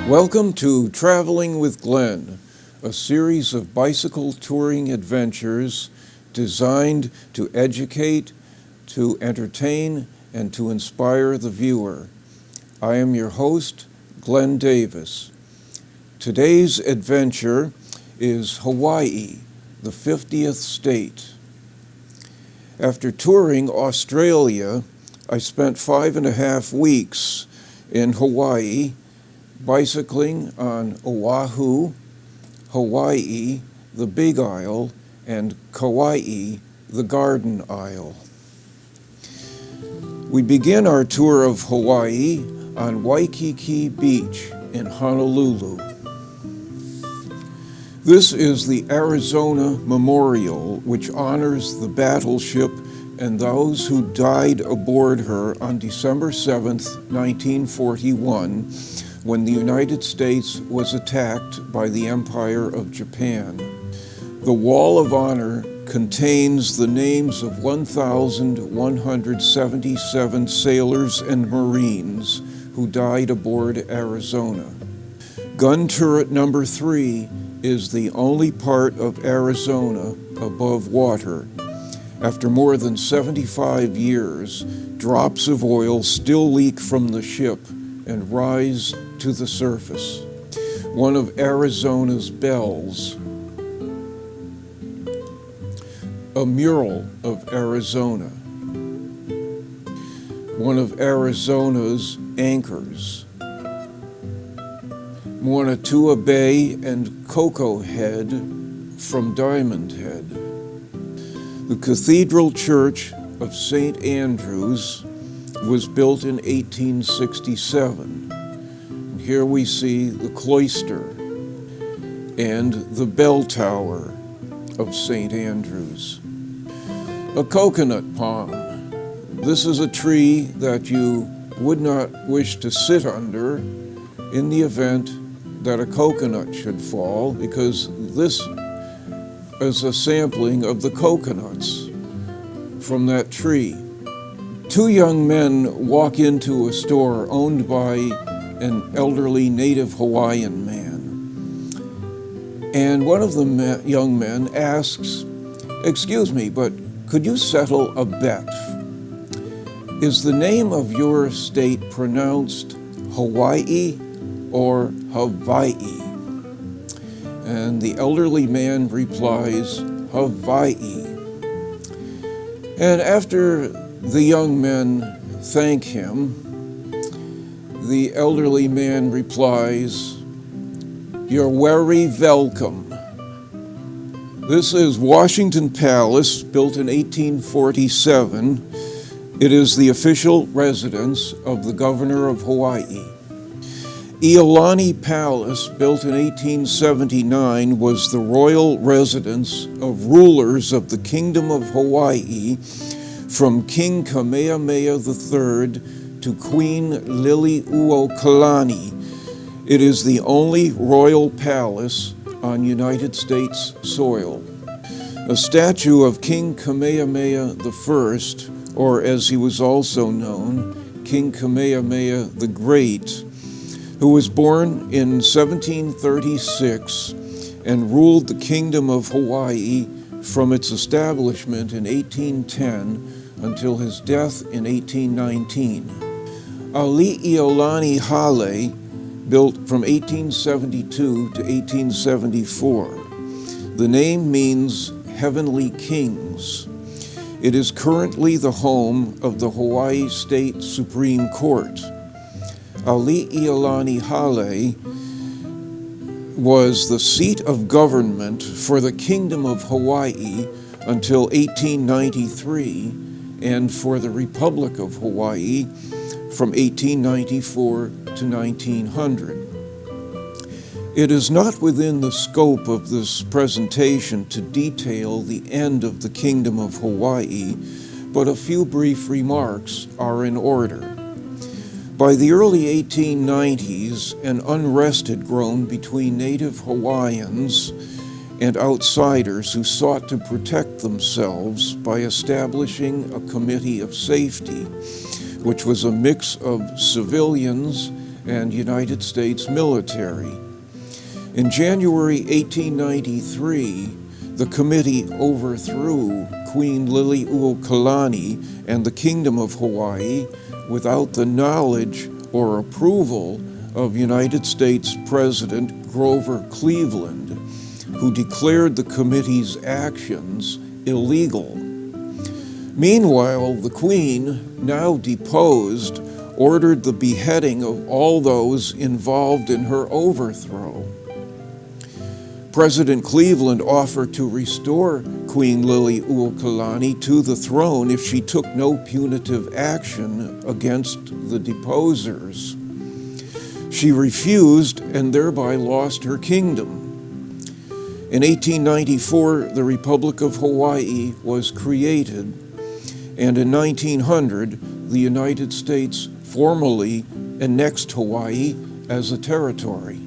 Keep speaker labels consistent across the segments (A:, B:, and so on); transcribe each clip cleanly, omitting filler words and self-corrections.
A: Welcome to Traveling with Glenn, a series of bicycle touring adventures designed to educate, to entertain, and to inspire the viewer. I am your host, Glenn Davis. Today's adventure is Hawaii, the 50th state. After touring Australia, I spent 5.5 weeks in Hawaii, bicycling on Oahu, Hawaii, the Big Isle, and Kauai, the Garden Isle. We begin our tour of Hawaii on Waikiki Beach in Honolulu. This is the Arizona Memorial, which honors the battleship and those who died aboard her on December 7th, 1941, when the United States was attacked by the Empire of Japan. The Wall of Honor contains the names of 1,177 sailors and Marines who died aboard Arizona. Gun turret number 3 is the only part of Arizona above water. After more than 75 years, drops of oil still leak from the ship and rise to the surface. One of Arizona's bells, a mural of Arizona, one of Arizona's anchors, Moanatua Bay and Cocoa Head from Diamond Head. The Cathedral Church of St. Andrews was built in 1867. And here we see the cloister and the bell tower of St. Andrews. A coconut palm. This is a tree that you would not wish to sit under in the event that a coconut should fall, because this is a sampling of the coconuts from that tree. 2 young men walk into a store owned by an elderly native Hawaiian man. And one of the young men asks, "Excuse me, but could you settle a bet? Is the name of your state pronounced Hawaii or Hawaii?" And the elderly man replies, "Hawaii." And after the young men thank him, the elderly man replies, "You're very welcome." This is Washington Palace, built in 1847. It is the official residence of the governor of Hawaii. Iolani Palace, built in 1879, was the royal residence of rulers of the Kingdom of Hawaii, from King Kamehameha III to Queen Liliuokalani. It is the only royal palace on United States soil. A statue of King Kamehameha I, or as he was also known, King Kamehameha the Great, who was born in 1736 and ruled the Kingdom of Hawaii from its establishment in 1810 until his death in 1819. Ali'iolani Hale, built from 1872 to 1874. The name means heavenly kings. It is currently the home of the Hawaii State Supreme Court. Ali'iolani Hale was the seat of government for the Kingdom of Hawaii until 1893, and for the Republic of Hawaii from 1894 to 1900. It is not within the scope of this presentation to detail the end of the Kingdom of Hawaii, but a few brief remarks are in order. By the early 1890s, an unrest had grown between native Hawaiians and outsiders who sought to protect themselves by establishing a committee of safety, which was a mix of civilians and United States military. In January 1893, the committee overthrew Queen Liliuokalani and the Kingdom of Hawaii without the knowledge or approval of United States President Grover Cleveland, who declared the committee's actions illegal. Meanwhile, the Queen, now deposed, ordered the beheading of all those involved in her overthrow. President Cleveland offered to restore Queen Liliuokalani to the throne if she took no punitive action against the deposers. She refused and thereby lost her kingdom. In 1894, the Republic of Hawaii was created, and in 1900, the United States formally annexed Hawaii as a territory.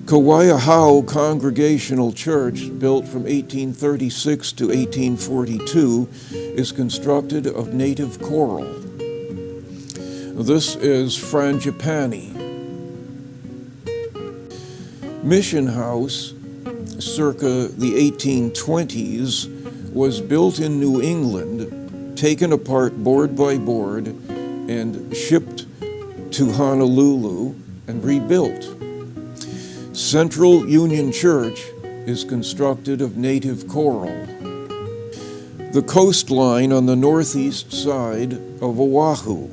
A: Kawaiahau Congregational Church, built from 1836 to 1842, is constructed of native coral. This is Frangipani. Mission House, circa the 1820s, was built in New England, taken apart board by board, and shipped to Honolulu and rebuilt. Central Union Church is constructed of native coral. The coastline on the northeast side of Oahu.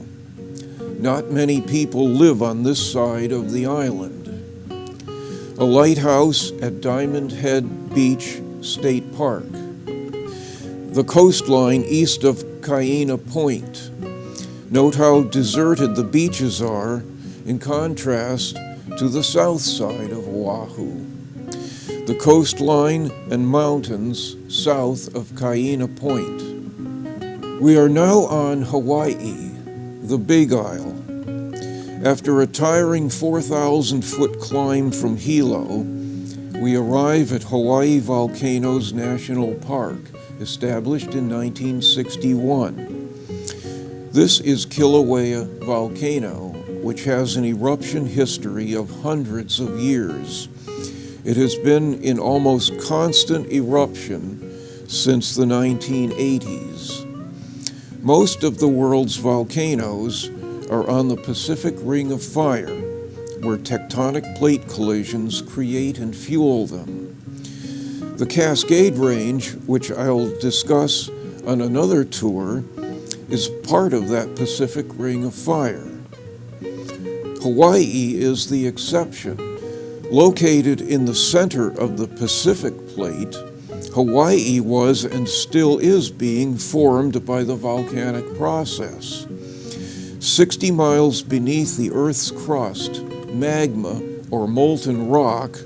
A: Not many people live on this side of the island. A lighthouse at Diamond Head Beach State Park. The coastline east of Kaina Point. Note how deserted the beaches are in contrast to the south side of Oahu. The coastline and mountains south of Kaina Point. We are now on Hawaii, the Big Isle. After a tiring 4,000-foot climb from Hilo, we arrive at Hawaii Volcanoes National Park, established in 1961. This is Kilauea Volcano, which has an eruption history of hundreds of years. It has been in almost constant eruption since the 1980s. Most of the world's volcanoes are on the Pacific Ring of Fire, where tectonic plate collisions create and fuel them. The Cascade Range, which I'll discuss on another tour, is part of that Pacific Ring of Fire. Hawaii is the exception. Located in the center of the Pacific Plate, Hawaii was and still is being formed by the volcanic process. 60 miles beneath the Earth's crust, magma, or molten rock,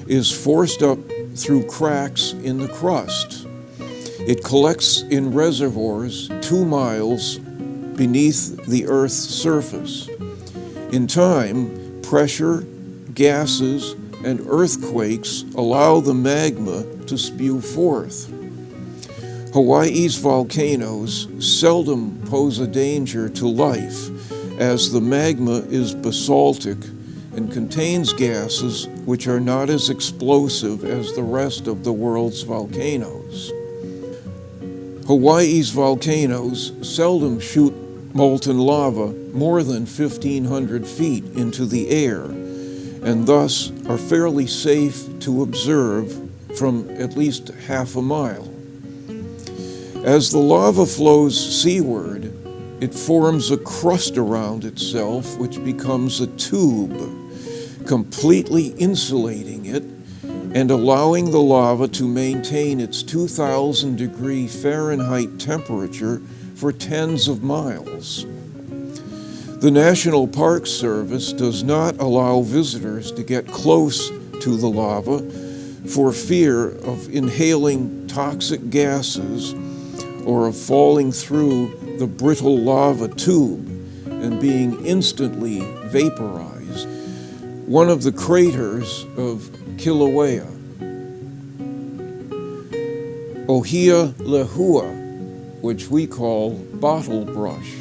A: is forced up through cracks in the crust. It collects in reservoirs 2 miles beneath the Earth's surface. In time, pressure, gases, and earthquakes allow the magma to spew forth. Hawaii's volcanoes seldom pose a danger to life, as the magma is basaltic and contains gases which are not as explosive as the rest of the world's volcanoes. Hawaii's volcanoes seldom shoot molten lava more than 1,500 feet into the air, and thus are fairly safe to observe from at least half a mile. As the lava flows seaward, it forms a crust around itself which becomes a tube, completely insulating it and allowing the lava to maintain its 2,000 degree Fahrenheit temperature for tens of miles. The National Park Service does not allow visitors to get close to the lava for fear of inhaling toxic gases or of falling through the brittle lava tube and being instantly vaporized. One of the craters of Kilauea. Ohia Lehua, which we call bottle brush.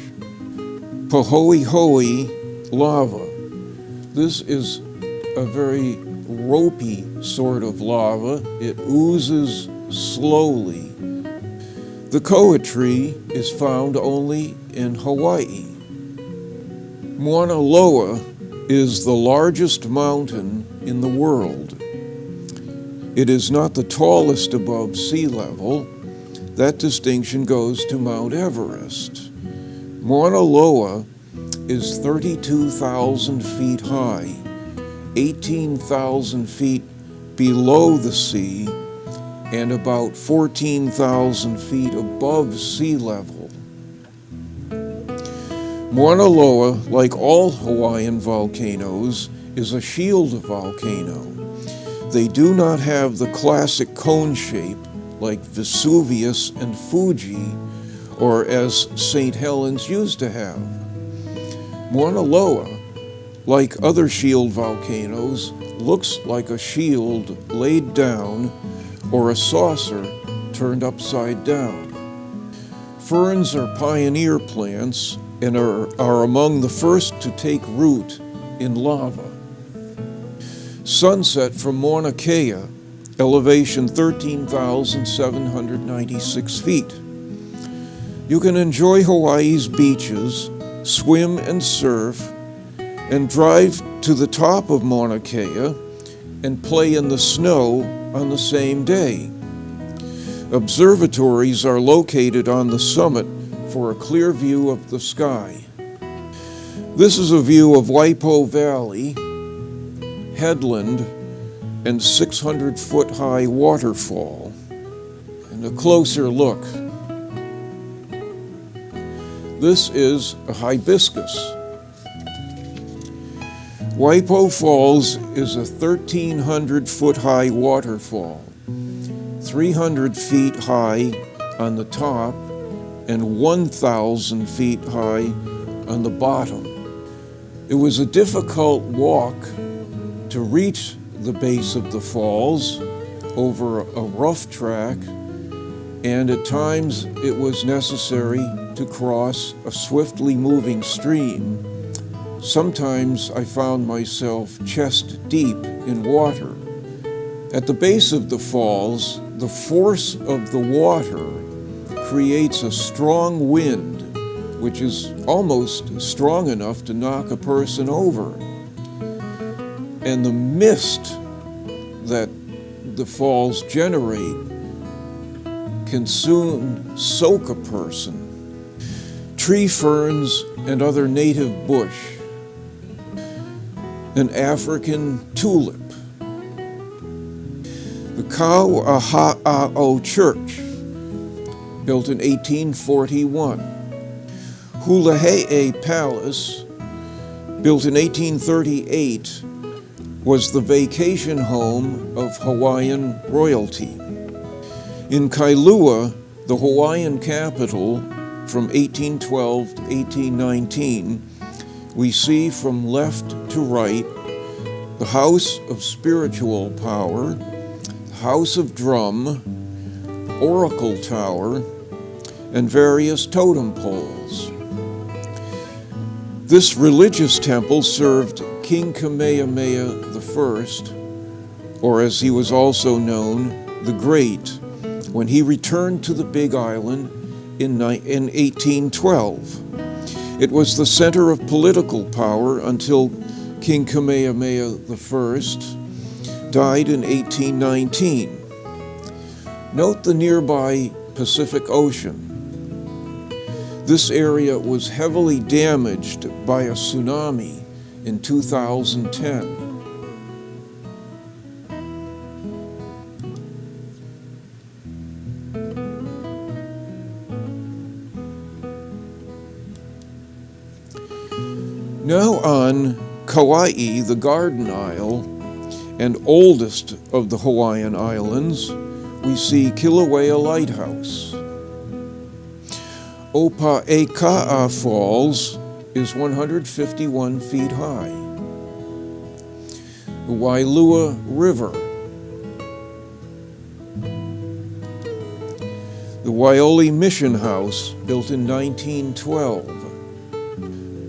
A: Pahoehoe lava, This is a very ropey sort of lava. It oozes slowly. The koa tree is found only in Hawaii. Mauna Loa is the largest mountain in the world. It is not the tallest above sea level. That distinction goes to Mount Everest. Mauna Loa is 32,000 feet high, 18,000 feet below the sea, and about 14,000 feet above sea level. Mauna Loa, like all Hawaiian volcanoes, is a shield volcano. They do not have the classic cone shape like Vesuvius and Fuji, or as St. Helens used to have. Mauna Loa, like other shield volcanoes, looks like a shield laid down or a saucer turned upside down. Ferns are pioneer plants and are among the first to take root in lava. Sunset from Mauna Kea, elevation 13,796 feet. You can enjoy Hawaii's beaches, swim and surf, and drive to the top of Mauna Kea and play in the snow on the same day. Observatories are located on the summit for a clear view of the sky. This is a view of Waipo Valley, headland, and 600-foot-high waterfall. And a closer look. This is a hibiscus. Waipo Falls is a 1,300-foot-high waterfall, 300 feet high on the top and 1,000 feet high on the bottom. It was a difficult walk to reach the base of the falls over a rough track, and at times it was necessary to cross a swiftly moving stream. Sometimes I found myself chest deep in water. At the base of the falls, the force of the water creates a strong wind, which is almost strong enough to knock a person over. And the mist that the falls generate can soon soak a person. Tree ferns and other native bush. An African tulip. The Kaua'aha'o Church, built in 1841. Hulahe'e Palace, built in 1838, was the vacation home of Hawaiian royalty. In Kailua, the Hawaiian capital, from 1812 to 1819, we see from left to right the House of Spiritual Power, the House of Drum, Oracle Tower, and various totem poles. This religious temple served King Kamehameha I, or as he was also known, the Great, when he returned to the Big Island in 1812. It was the center of political power until King Kamehameha I died in 1819. Note the nearby Pacific Ocean. This area was heavily damaged by a tsunami in 2010. Now on Kauai, the Garden Isle, and oldest of the Hawaiian Islands, we see Kilauea Lighthouse. Opa'eka'a Falls is 151 feet high. The Wailua River. The Waioli Mission House, built in 1912.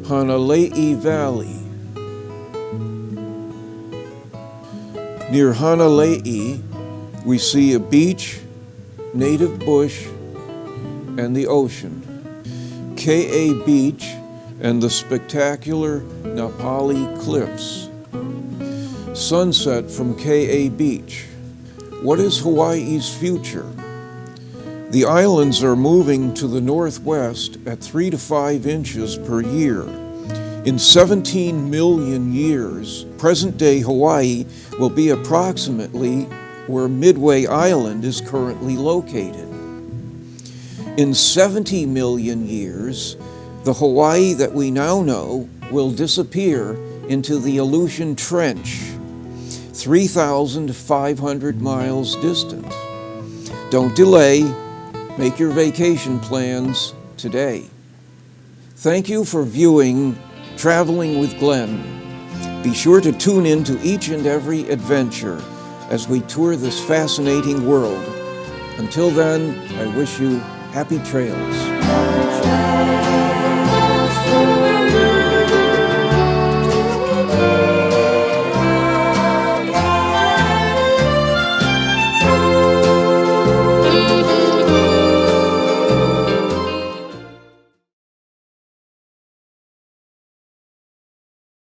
A: Hanalei Valley. Near Hanalei, we see a beach, native bush, and the ocean. Ke'e Beach and the spectacular Napali Cliffs. Sunset from Ke'e Beach. What is Hawaii's future? The islands are moving to the northwest at 3 to 5 inches per year. In 17 million years, present-day Hawaii will be approximately where Midway Island is currently located. In 70 million years, the Hawaii that we now know will disappear into the Aleutian Trench, 3,500 miles distant. Don't delay. Make your vacation plans today. Thank you for viewing Traveling with Glenn. Be sure to tune in to each and every adventure as we tour this fascinating world. Until then, I wish you happy trails.